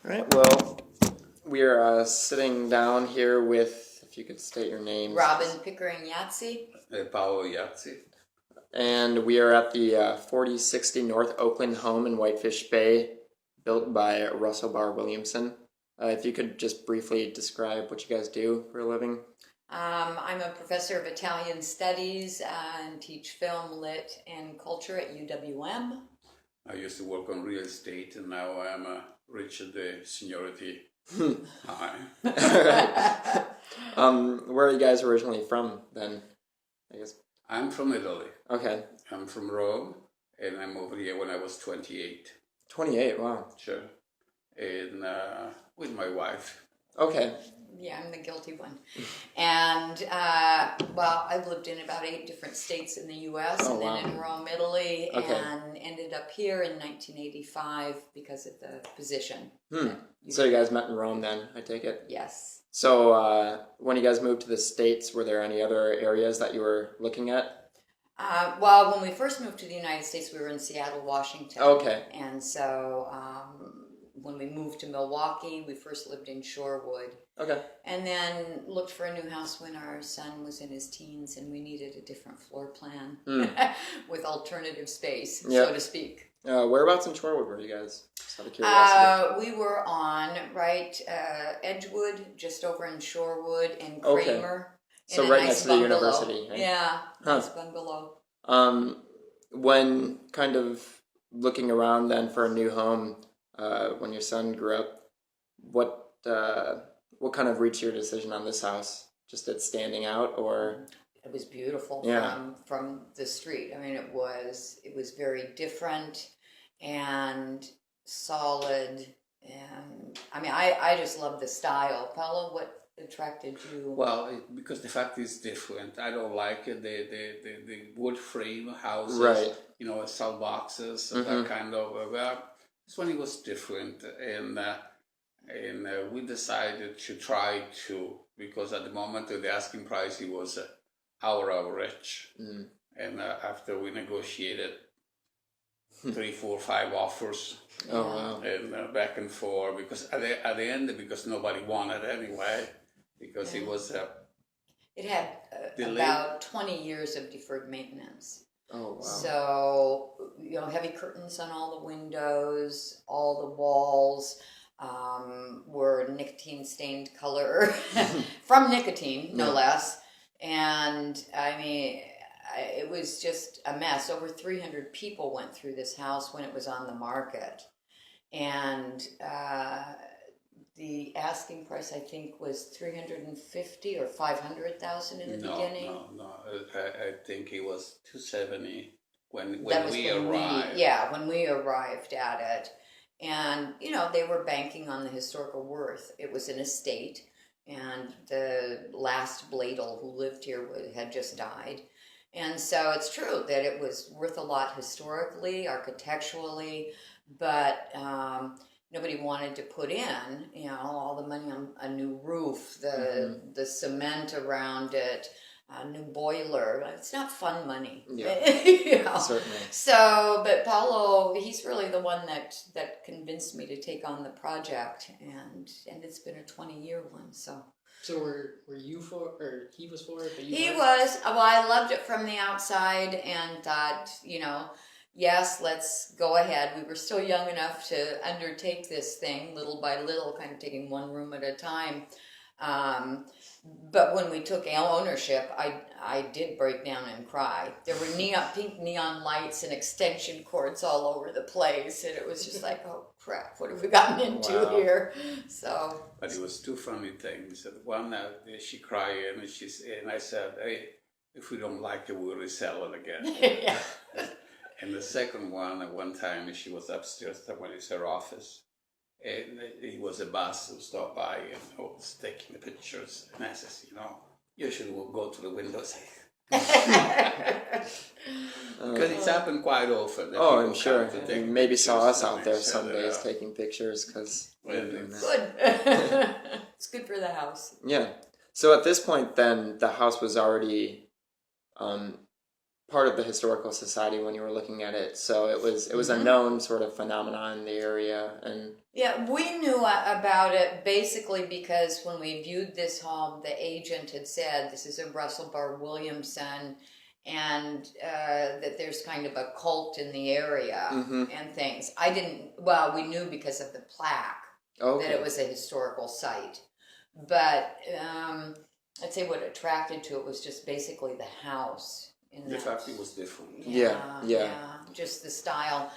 All right, well, we are sitting down here with, if you could state your names. Robin Pickering Yahtzee. Paolo Yahtzee. And we are at the 4060 North Oakland home in Whitefish Bay, built by Russell Barr Williamson. If you could just briefly describe what you guys do for a living. I'm a professor of Italian studies and teach film, lit, and culture at UWM. I used to work on real estate, and now I'm Richard the seniority. Hi. Where are you guys originally from then, I guess? I'm from Italy. Okay. I'm from Rome, and I moved here when I was 28. 28, wow. Sure. And with my wife. Okay. Yeah, I'm the guilty one. And, I've lived in about 8 different states in the U.S. Oh, and then wow. in Rome, Italy, Okay. and ended up here in 1985 because of the position. So you guys met in Rome then, I take it? Yes. So when you guys moved to the States, were there any other areas that you were looking at? When we first moved to the United States, we were in Seattle, Washington. Okay. And so when we moved to Milwaukee, we first lived in Shorewood. Okay. And then looked for a new house when our son was in his teens and we needed a different floor plan with alternative space, so to speak. Whereabouts in Shorewood were you guys? Just out of curiosity. We were on Edgewood, just over in Shorewood, and Kramer. So right next to the university. Right? Yeah, nice bungalow. When kind of looking around then for a new home, when your son grew up, what kind of reached your decision on this house? Just it standing out, or? It was beautiful from the street. I mean, it was very different and solid, and I mean, I just love the style. Paolo, what attracted you? Well, because the fact is different. I don't like the wood frame houses, right? You know, cell boxes, that kind of. This one, it was different, and we decided to try to, because at the moment the asking price it was our average, and after we negotiated 3, 4, 5 offers, and back and forth, because at the end, because nobody wanted anyway, because it was it had about 20 years of deferred maintenance. Oh, wow. So, you know, heavy curtains on all the windows, all the walls were nicotine-stained color from nicotine, no less. And, I mean, it was just a mess. Over 300 people went through this house when it was on the market. And the asking price, I think, was $350,000 or $500,000 in the beginning. No. I think it was $270,000 when we arrived. When we arrived at it. And, you know, they were banking on the historical worth. It was an estate, and the last Bladel who lived here had just died. And so it's true that it was worth a lot historically, architecturally, but nobody wanted to put in, you know, all the money on a new roof, the cement around it, a new boiler. It's not fun money. Yeah, you know? Certainly. So, but Paolo, he's really the one that convinced me to take on the project, and it's been a 20-year one. So were you for, or he was for it? But you he weren't? was. Well, I loved it from the outside and thought, you know, yes, let's go ahead. We were still young enough to undertake this thing little by little, kind of taking one room at a time. But when we took ownership, I did break down and cry. There were pink neon lights and extension cords all over the place, and it was just like, oh crap, what have we gotten into here? So. But it was 2 funny things. One, she cried, and I said, hey, if we don't like it, we'll resell it again. Yeah. And the second one time she was upstairs, that one is her office. And it was a bus who stopped by and was taking the pictures. And I says, you know, you should go to the windows. Because it's happened quite often. Oh, I'm sure. You maybe saw us out there sure, some days taking pictures because Good. It's good for the house. Yeah. So at this point, then the house was already part of the historical society when you were looking at it, so it was a known sort of phenomenon in the area. And Yeah, we knew about it basically because when we viewed this home, the agent had said this is a Russell Bar Williamson, and that there's kind of a cult in the area and things. We knew because of the plaque that it was a historical site. But I'd say what attracted to it was just basically the house. The fact it was different. Yeah. Just the style.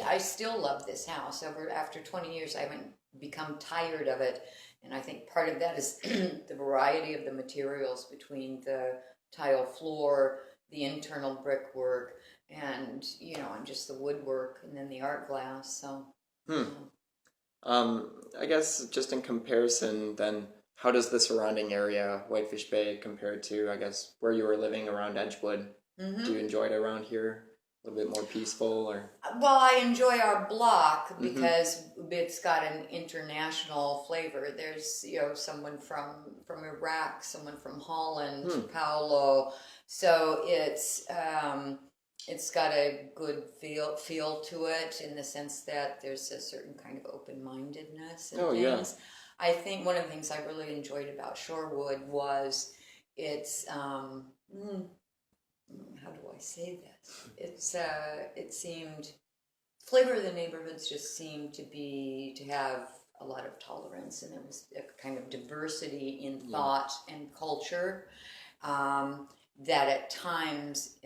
I still love this house. After 20 years, I haven't become tired of it. And I think part of that is the variety of the materials between the tile floor, the internal brickwork, and and just the woodwork, and then the art glass. So, I guess just in comparison, then, how does the surrounding area, Whitefish Bay, compare to, I guess, where you were living around Edgewood? Do you enjoy it around here? A little bit more peaceful, or? Well, I enjoy our block because it's got an international flavor. There's someone from Iraq, someone from Holland, Paolo. So it's got a good feel to it in the sense that there's a certain kind of open-mindedness and things. Yeah. I think one of the things I really enjoyed about Shorewood was its how do I say this? It seemed flavor of the neighborhoods just seemed to have a lot of tolerance, and there was a kind of diversity in thought and culture that at times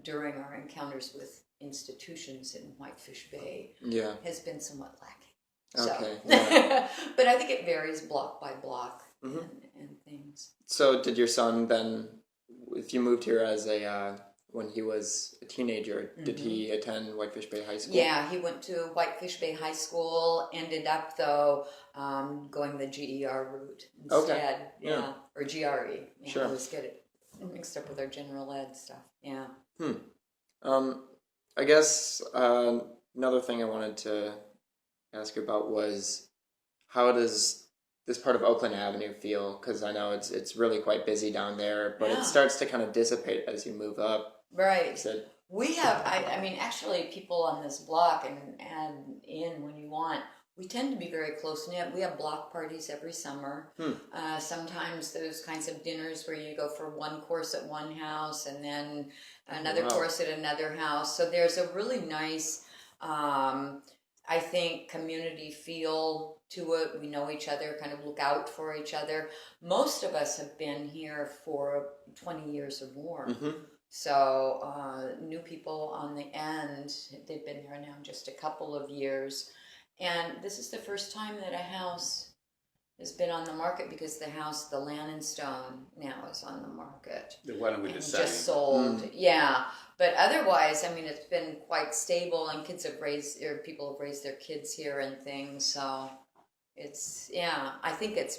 during our encounters with institutions in Whitefish Bay has been somewhat lacking. Okay. So. But I think it varies block by block and things. So did your son then, if you moved here as when he was a teenager, did he attend Whitefish Bay High School? Yeah, he went to Whitefish Bay High School, ended up though going the GER route instead. Okay. Or GRE. Sure. I always get it mixed up with our general ed stuff. Yeah. I guess another thing I wanted to ask you about was, how does this part of Oakland Avenue feel? Because I know it's really quite busy down there, but it starts to kind of dissipate as you move up. Right. We have, I mean, actually people on this block and in when you want, we tend to be very close-knit. We have block parties every summer. Sometimes those kinds of dinners where you go for one course at one house and then another course at another house. So there's a really nice, I think, community feel to it. We know each other, kind of look out for each other. Most of us have been here for 20 years or more. So new people on the end, they've been here now just a couple of years. And this is the first time that a house has been on the market, because the Land and Stone now is on the market. The one with the sign. Just sold, yeah. But otherwise, I mean, it's been quite stable, and people have raised their kids here and things. So it's, I think it's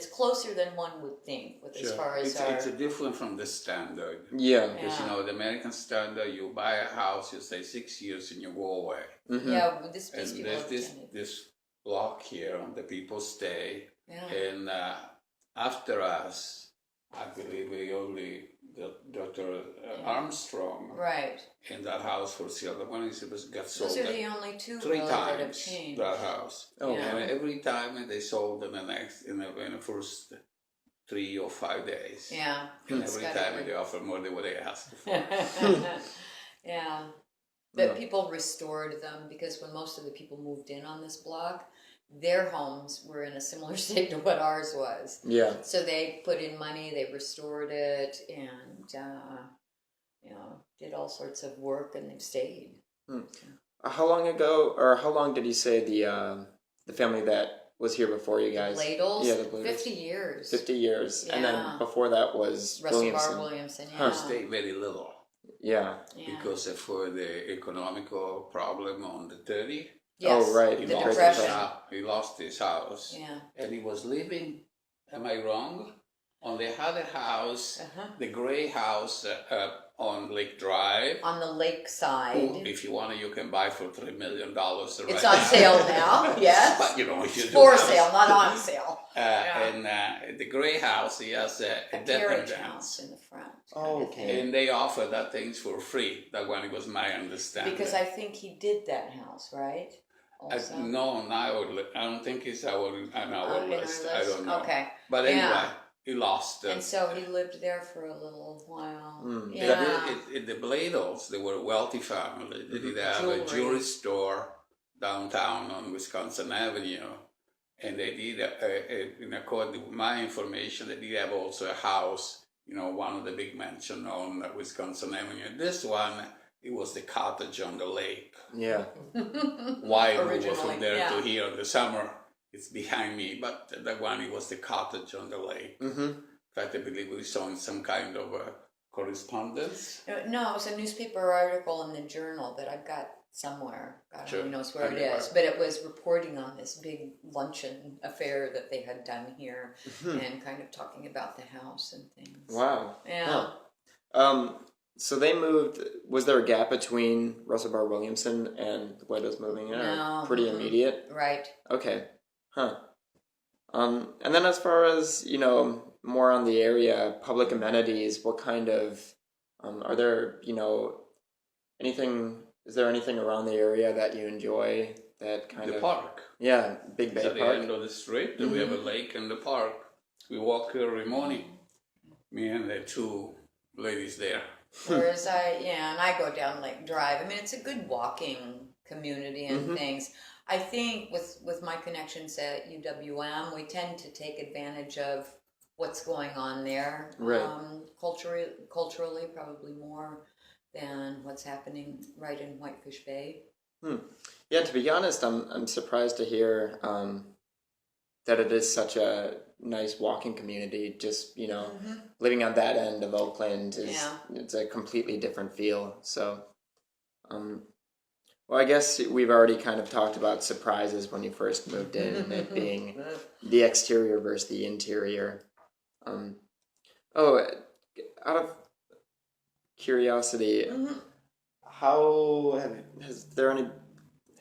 closer than one would think as far as it's different from the standard. Yeah. Because, the American standard, you buy a house, you stay 6 years and you go away. Yeah, these and people there's this block here, and the people stay. Yeah. And after us, I believe we only Dr. Armstrong. Right. In that house for sale. The one got sold. Those are the only two three really times that have changed. That house. Oh, and every time they sold in the first 3 or 5 days. Yeah. And every time they offer more than what they asked for. Yeah. But people restored them, because when most of the people moved in on this block, their homes were in a similar state to what ours was. Yeah. So they put in money, they restored it, and did all sorts of work, and they've stayed. How long did you say the family that was here before you guys? Ladles? Yeah, the Ladles. 50 years. 50 years. Yeah. And then before that was Russell Williamson. Bar Williamson, yeah. Stayed very little. Yeah. Because for the economical problem on the 30. Yes. Oh, right. He The lost depression. He lost his house. Yeah. And he was living, am I wrong? On the other house, the gray house on Lake Drive. On the lakeside. If you want it, you can buy for $3 million. It's on sale now, yes. But you know, if you do For have- sale, not on sale. And the gray house, he has a A different carriage house in the front. Oh, okay. and they offer that things for free. That one was my understanding. Because I think he did that house, right? Also? No, I don't think it's on our In list. our I list? don't know. Okay. But anyway, Yeah. he lost. And so he lived there for a little while. Mm. Yeah. The Blados, they were a wealthy family. They did have a Jewelry. jewelry store downtown on Wisconsin Avenue. And they did, in according to my information, they did have also a house, one of the big mansions on Wisconsin Avenue. This one, it was the cottage on the lake. Yeah. Why we were Originally, from there yeah. to here in the summer, it's behind me. But that one, it was the cottage on the lake. Mm-hmm. In fact, I believe we saw in some kind of correspondence. No, it was a newspaper article in the Journal that I've got somewhere. God Sure. only knows where it Anywhere. is. But it was reporting on this big luncheon affair that they had done here and kind of talking about the house and things. Wow. Yeah. Huh. So they moved. Was there a gap between Russell Barr Williamson and the Blados moving in? or No. Pretty immediate. Right. Okay. Huh. And then as far as, more on the area, public amenities, what kind of, are there, is there anything around the area that you enjoy that kind The of... park. Yeah, Big It's Bay at the Park. end of the street. We have a lake and the park. We walk every morning. Me and the two ladies there. Whereas I go down Lake Drive. I mean, it's a good walking community and things. I think with my connections at UWM, we tend to take advantage of what's going on there. Right. Culturally, probably more than what's happening right in Whitefish Bay. Yeah, to be honest, I'm surprised to hear that it is such a nice walking community. Just living on that end of Oakland it's a completely different feel. So, well, I guess we've already kind of talked about surprises when you first moved in, and it being the exterior versus the interior. Out of curiosity,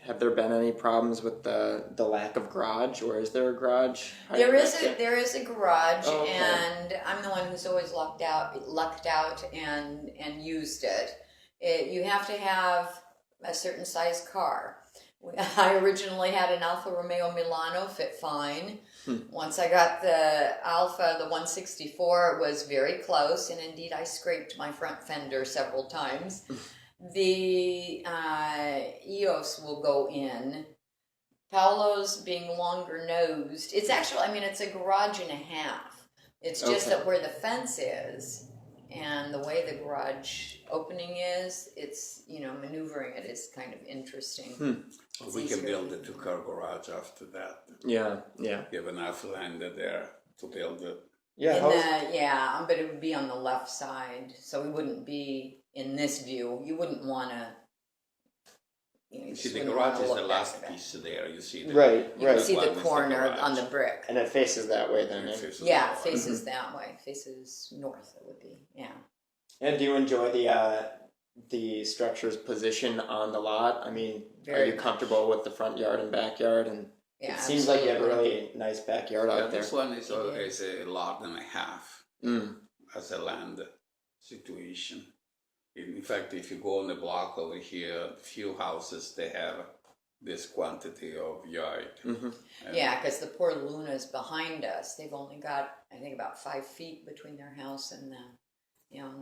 have there been any problems with the lack of garage, or is there a garage? There is a garage, Oh, okay. and I'm the one who's always lucked out and used it. You have to have a certain size car. I originally had an Alfa Romeo Milano, fit fine. Once I got the Alfa, the 164, it was very close, and indeed I scraped my front fender several times. The EOS will go in. Paolo's being longer nosed. It's actually, it's a garage and a half. It's just Okay. that where the fence is and the way the garage opening is, it's, maneuvering it is kind of interesting. It's We can easier. build a two-car garage after that. Yeah. You have enough land there to build it. Yeah. But it would be on the left side, so we wouldn't be in this view. You wouldn't want to. You see, the garage is the last piece there. You see the Right. You can see One the is the corner garage. on the brick. And it faces that way then. It Eh? faces Yeah, that it way. faces that way. Faces north. It would be. Yeah. And do you enjoy the structure's position on the lot? I mean, are Very you comfortable with the front yard and backyard? And Yeah. it seems like you have a absolutely. really nice backyard Yeah, out there. this one is a lot and a half as a land situation. In fact, if you go on the block over here, few houses, they have this quantity of yard. And Yeah, because the poor Luna's behind us. They've only got, I think, about 5 feet between their house and the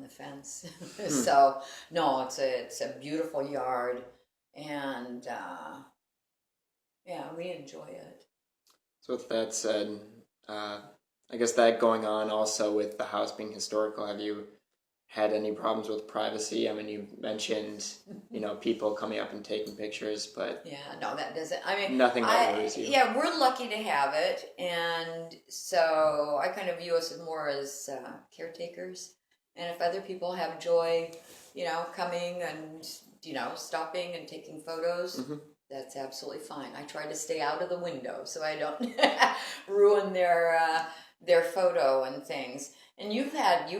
fence. So no, it's a beautiful yard, and we enjoy it. So with that said, I guess that going on also with the house being historical, have you had any problems with privacy? I mean, you mentioned, people coming up and taking pictures, but Yeah, no, that doesn't. nothing that worries you. Yeah, we're lucky to have it, and so I kind of view us more as caretakers. And if other people have joy, coming and stopping and taking photos, that's absolutely fine. I try to stay out of the window so I don't ruin their their photo and things. And you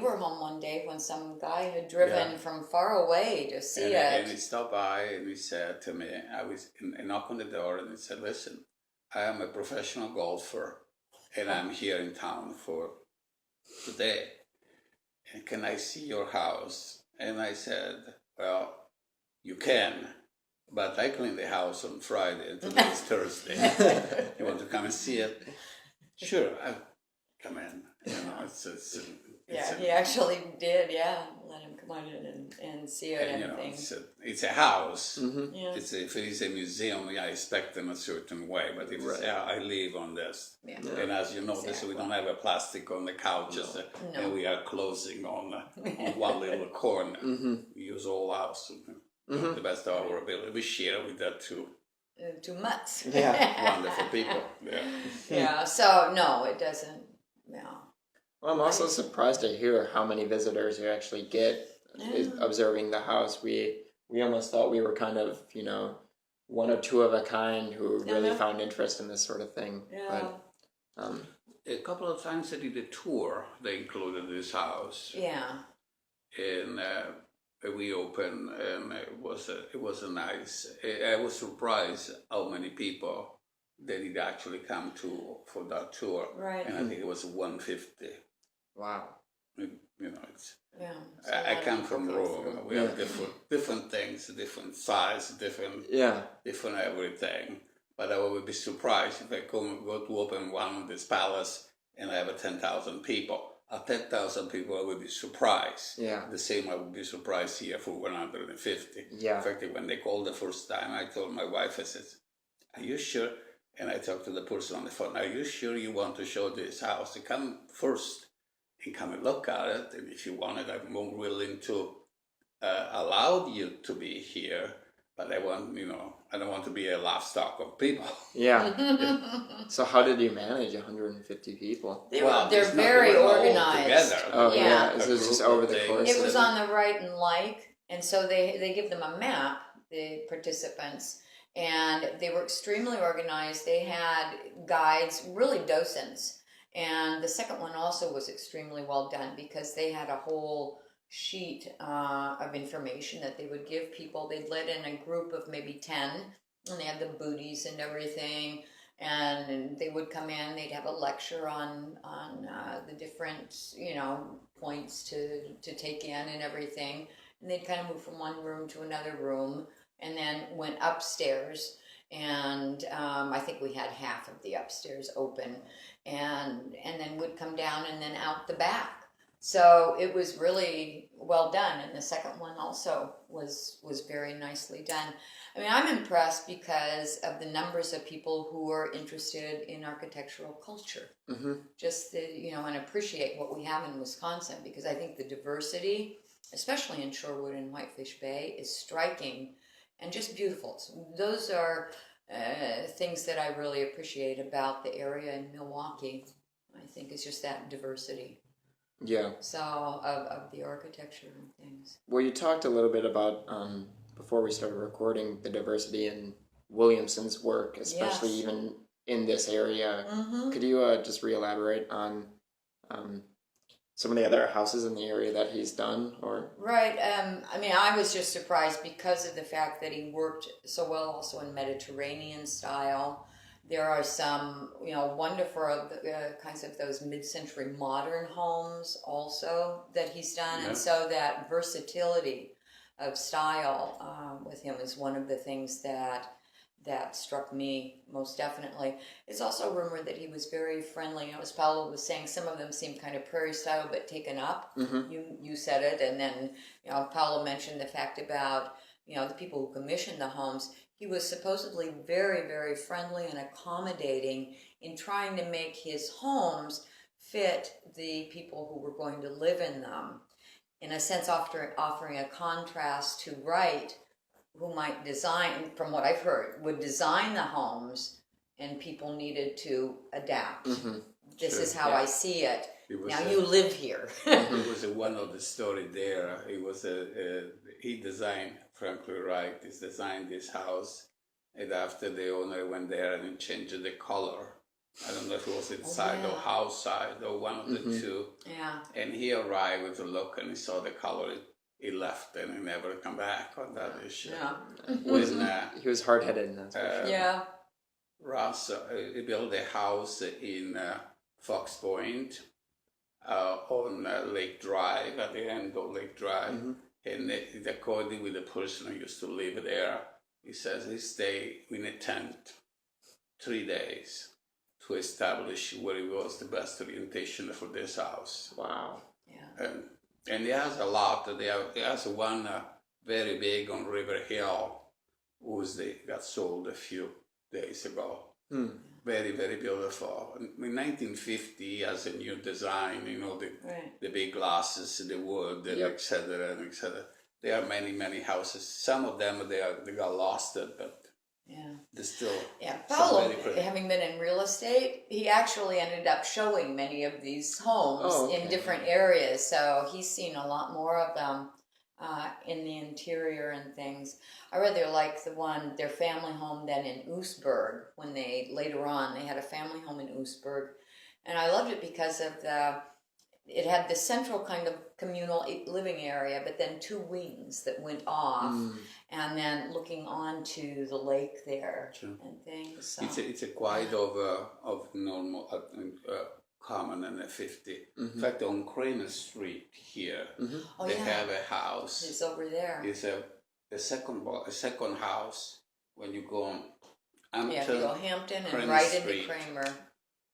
were home one day when some guy had driven from far away to see it. And he stopped by and he said to me, I knocked on the door and he said, listen, I am a professional golfer and I'm here in town for today. And can I see your house? And I said, well, you can, but I clean the house on Friday and today is Thursday. You want to come and see it? Sure, I'll come in. You know, he actually did, let him come on in and see it and you know, things. it's a house. Yeah. If it is a museum, I expect them a certain way, but if it's, I live on this. Yeah. And as you notice, we don't have a plastic on the couches, and we are closing on one little corner. We use all house, the best of our ability. We share with that too. Too much. Yeah. Wonderful people. Yeah, so no, it doesn't, Well, I'm also surprised to hear how many visitors you actually get observing the house. We almost thought we were kind of, one or two of a kind who really found interest in this sort of thing. Yeah. But, a couple of times I did a tour. They included this house. Yeah. And we opened, and it was a nice. I was surprised how many people they did actually come for that tour. Right. And I think it was 150. wow. It's. Yeah. I come from Rome. We have different things, different size, different everything. But I would be surprised if I go to open one of this palace and I have 10,000 people. At 10,000 people, I would be surprised. Yeah. The same, I would be surprised here for 150. Yeah. In fact, when they called the first time, I told my wife, I said, "Are you sure?" And I talked to the person on the phone. "Are you sure you want to show this house? To come first and come and look at it. And if you want it, I'm more willing to allow you to be here. But I don't want to be a livestock of people." Yeah. So how did you manage 150 people? They're very organized. Oh, Yeah. Is this just over the course? It was on the right and like, and so they give them a map, the participants, and they were extremely organized. They had guides, really docents, and the second one also was extremely well done because they had a whole sheet of information that they would give people. They'd let in a group of maybe 10, and they had the booties and everything, and they would come in. They'd have a lecture on the different points to take in and everything, and they'd kind of move from one room to another room, and then went upstairs. And I think we had half of the upstairs open, and then would come down and then out the back. So it was really well done, and the second one also was very nicely done. I mean, I'm impressed because of the numbers of people who are interested in architectural culture. Just and appreciate what we have in Wisconsin, because I think the diversity, especially in Shorewood and Whitefish Bay, is striking and just beautiful. So those are things that I really appreciate about the area in Milwaukee. I think it's just that diversity. Yeah. So of the architecture and things. Well, you talked a little bit about before we started recording the diversity in Williamson's work, especially even in this area. Could you just re-elaborate on some of the other houses in the area that he's done? Or Right. I mean, I was just surprised because of the fact that he worked so well also in Mediterranean style. There are some, wonderful kinds of those mid-century modern homes also that he's done. And so that versatility of style with him is one of the things that struck me most definitely. It's also rumored that he was very friendly. As Paolo was saying, some of them seem kind of prairie style but taken up. You said it, and then Paolo mentioned the fact about the people who commissioned the homes. He was supposedly very, very friendly and accommodating in trying to make his homes fit the people who were going to live in them. In a sense, offering a contrast to Wright, who might design, from what I've heard, would design the homes, and people needed to adapt. This is how I see it. Now you live here. It was one of the story there. It was he designed, Frank Lloyd Wright, he designed this house, and after the owner went there and changed the color I don't know if it was inside yeah. or outside or one of the two. Yeah. And he arrived with a look and he saw the color. He left and he never come back on that issue. Yeah. When He was hard-headed, that's for sure. Yeah. Ross he built a house in Fox Point on Lake Drive, at the end of Lake Drive. And according with the person who used to live there, he says he stayed in a tent 3 days to establish where it was the best orientation for this house. Wow. Yeah. And he has a lot. He has one very big on River Hill, they got sold a few days ago. Very, very beautiful. In 1950, he has a new design, the big glasses, the wood, and et cetera, and et cetera. There are many, many houses. Some of them, they got lost, but they're still Paolo, very pretty. having been in real estate, he actually ended up showing many of these homes in different areas. So he's seen a lot more of them in the interior and things. I rather like their family home then in Oostburg, when later on they had a family home in Oostburg. And I loved it because of it had the central kind of communal living area, but then two wings that went off, and then looking onto the lake there and things. So. It's a quite of normal, common in the 50. In fact, on Kramer Street here, they have a house. It's over there. It's a second house when you go on Hampton. Yeah, if you go Hampton and Kramer right Street. into Kramer.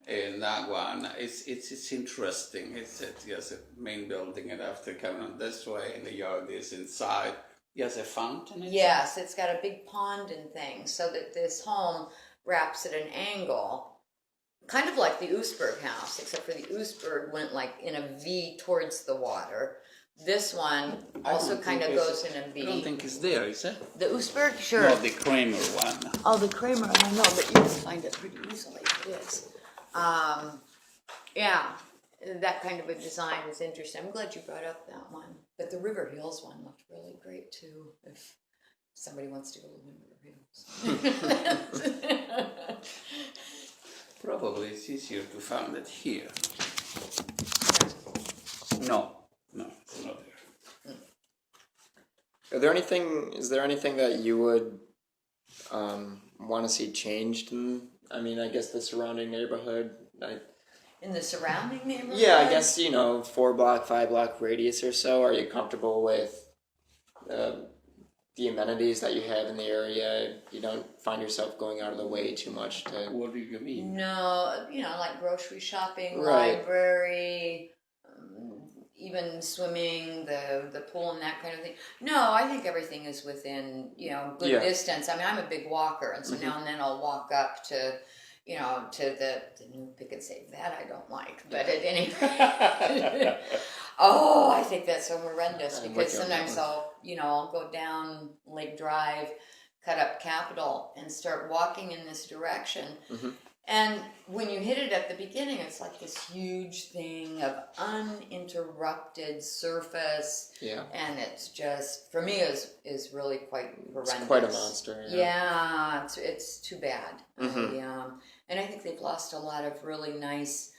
And that one, it's interesting. It's a main building, and after coming on this way, and the yard is inside. Yes, a fountain. Yes, it's got a big pond and things, so that this home wraps at an angle, kind of like the Oostburg house, except for the Oostburg went like in a V towards the water. This one also kind of goes in a V. I don't think it's there, is it? The Oostburg, sure. No, the Kramer one. Oh, the Kramer, I know, but you can find it pretty easily. It is. Yeah, that kind of a design is interesting. I'm glad you brought up that one. But the River Hills one looked really great too, if somebody wants to go to River Hills. Probably it's easier to find it here. No, it's not there. Is there anything that you would want to see changed in, I guess, the surrounding neighborhood? In the surrounding neighborhood? Yeah, I guess, 4-block, 5-block radius or so. Are you comfortable with the amenities that you have in the area? You don't find yourself going out of the way too much to... What do you mean? No, like grocery shopping, Right. library, even swimming, the pool and that kind of thing. No, I think everything is within, good distance. I'm a big walker, and so now and then I'll walk up to, to the new pick and save. That I don't like, but at any rate, I think that's so horrendous, because sometimes I'll go down Lake Drive, cut up Capitol, and start walking in this direction. And when you hit it at the beginning, it's like this huge thing of uninterrupted surface. Yeah. And it's just, for me, is really quite horrendous. It's quite a monster. Yeah, it's too bad. And I think they've lost a lot of really nice,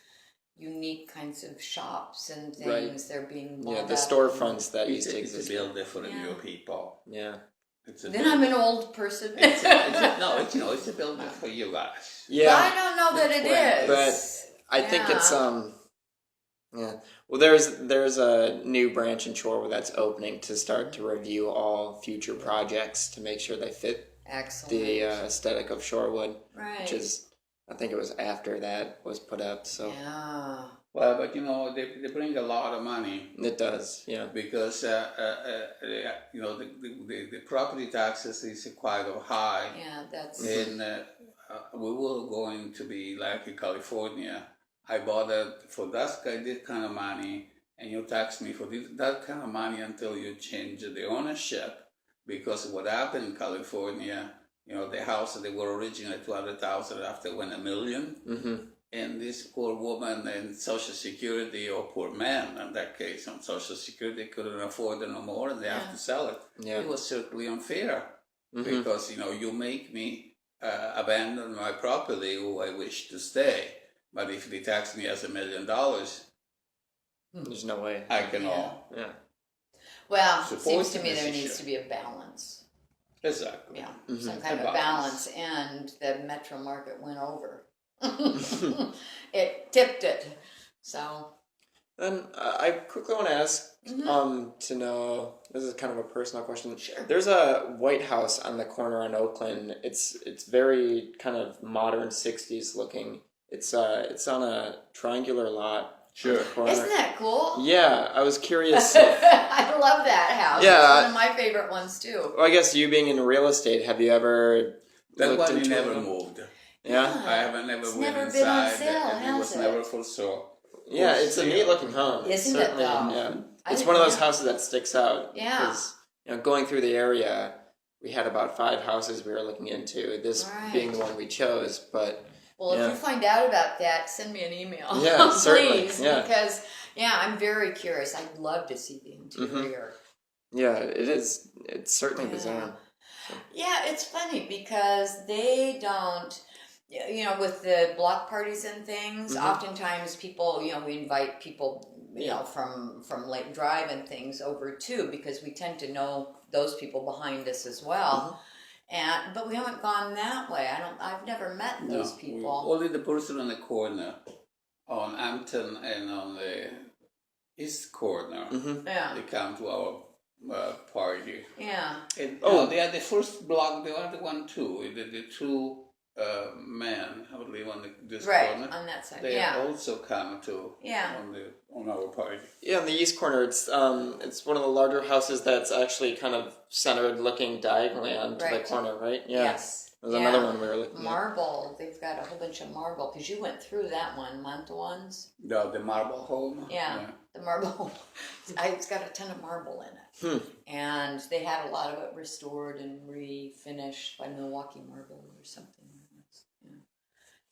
unique kinds of shops and things. Right. They're being Yeah, the storefronts that used to exist. It's a building for the new people. Yeah. Then I'm an old person. It's a building for you guys. Yeah. But I don't know that it is. But I think it's Well, there's a new branch in Shorewood that's opening to start to review all future projects to make sure they fit the aesthetic of Shorewood. Right. Which is, I think it was after that was put up. So yeah. Well, but they bring a lot of money. It does, yeah. Because the property taxes is quite high. Yeah, that's. And we were going to be like in California. I bought it for that kind of money, and you tax me for that kind of money until you change the ownership. Because what happened in California, the house they were originally $200,000 after it went $1 million. And this poor woman in Social Security, or poor man in that case on Social Security, couldn't afford it no more, and they have to sell it. Yeah. It was certainly unfair because you make me abandon my property who I wish to stay. But if they tax me as $1 million, There's no way. I cannot. Yeah. Well, it Support seems to me this there issue. needs to be a balance. Exactly. Yeah, Mhm. some kind A of balance. balance, and the metro market went over. It tipped it. So, Then I quickly want to ask Mhm. to know, this is kind of a personal question. Sure. There's a White House on the corner on Oakland. It's very kind of modern 60s looking. It's on a triangular lot. Sure. on the corner. Isn't that cool? Yeah, I was curious. I love that house. Yeah. It's one of my favorite ones too. Well, I guess you being in real estate, have you ever That looked one into never it? moved. Yeah? I haven't never It's went never been on inside. sale, and it has was it? never for sale. Yeah, it's a sale. neat looking home. Isn't it, though? Yeah. I It's didn't one of those know. houses that sticks out. Yeah. Because, going through the area, we had about 5 houses we were looking into, this Right. being the one we chose, but Well, Yeah. if you find out about that, send me an email. Yeah, certainly, Please, yeah. because I'm very curious. I'd love to see the interior. yeah, it's certainly Yeah. bizarre. Yeah, it's funny because they don't, with the block parties and things, Mhm. oftentimes people, we invite people, from Lake Drive and things over too, because we tend to know those people behind us as well. But we haven't gone that way. I've never met those people. Only the person on the corner, on Hampton and on the east corner, Yeah, they come to our party. yeah. And, Oh. they are the first block. They are the one too. The two men who live on this Right, corner. on that side. They Yeah. also come to Yeah. on our party. Yeah, on the east corner, it's one of the larger houses that's actually kind of centered, looking diagonally onto the Right. corner, right? Yeah. Yes. There's Yeah. another one we were looking at. Marble. They've got a whole bunch of marble because you went through that one, month ones. The marble home. Yeah. The marble. It's got a ton of marble in it. And they had a lot of it restored and refinished by Milwaukee Marble or something. Yeah.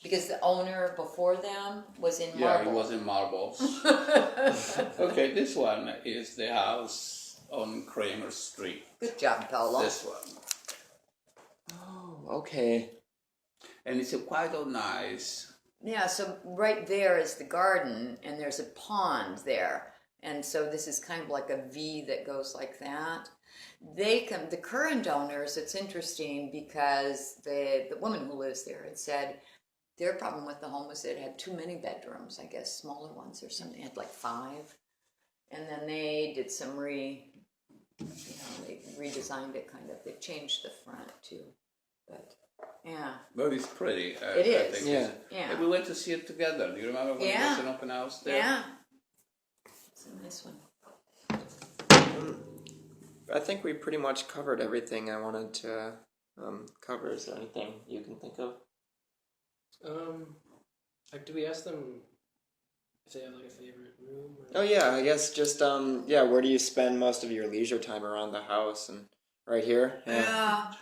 Because the owner before them was in Yeah, marble. it was in marbles. Okay, this one is the house on Kramer Street. Good job, Paolo. This one. Oh, okay. And it's a quite nice. Yeah, so right there is the garden, and there's a pond there. And so this is kind of like a V that goes like that. The current owners, it's interesting because the woman who lives there had said their problem with the home was it had too many bedrooms, I guess, smaller ones or something. It had like 5. And then they did some they redesigned it kind of. They changed the front too. But yeah. But it's pretty. It is. I think Yeah. Yeah. And we went to see it together. Do you remember when Yeah. it was an open house there? Yeah. It's a nice one. I think we pretty much covered everything I wanted to cover. Is there anything you can think of? Do we ask them if they have like a favorite room? Or... Oh yeah, I guess just where do you spend most of your leisure time around the house? And right here? Yeah.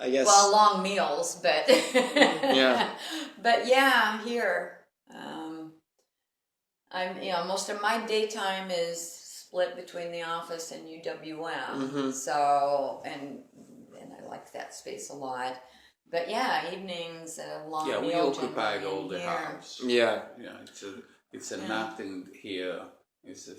I guess Well, long meals, but Yeah. But yeah, here. Most of my daytime is split between the office and UWM. Mhm. So and I like that space a lot. But yeah, evenings, a long Yeah, we meal occupied generally all the here. house. Yeah. Yeah, it's a Yeah. nothing here. It's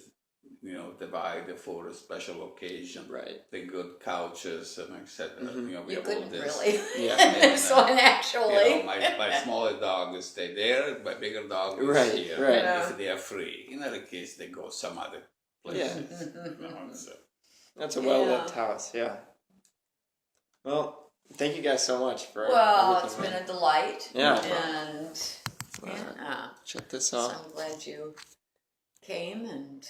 divided for a special occasion. Right. The good couches and etc. Mhm. We You have all couldn't this. really. Yeah. This one actually. My smaller dog stay there. My bigger dog is Right, here. right. Yeah. If they are free. In other case, they go some other place. Yeah. So. That's a well-lit Yeah. house, yeah. Well, thank you guys so much for Well, everything, it's been man. a delight. Yeah. And yeah. Shut this So off. I'm glad you came and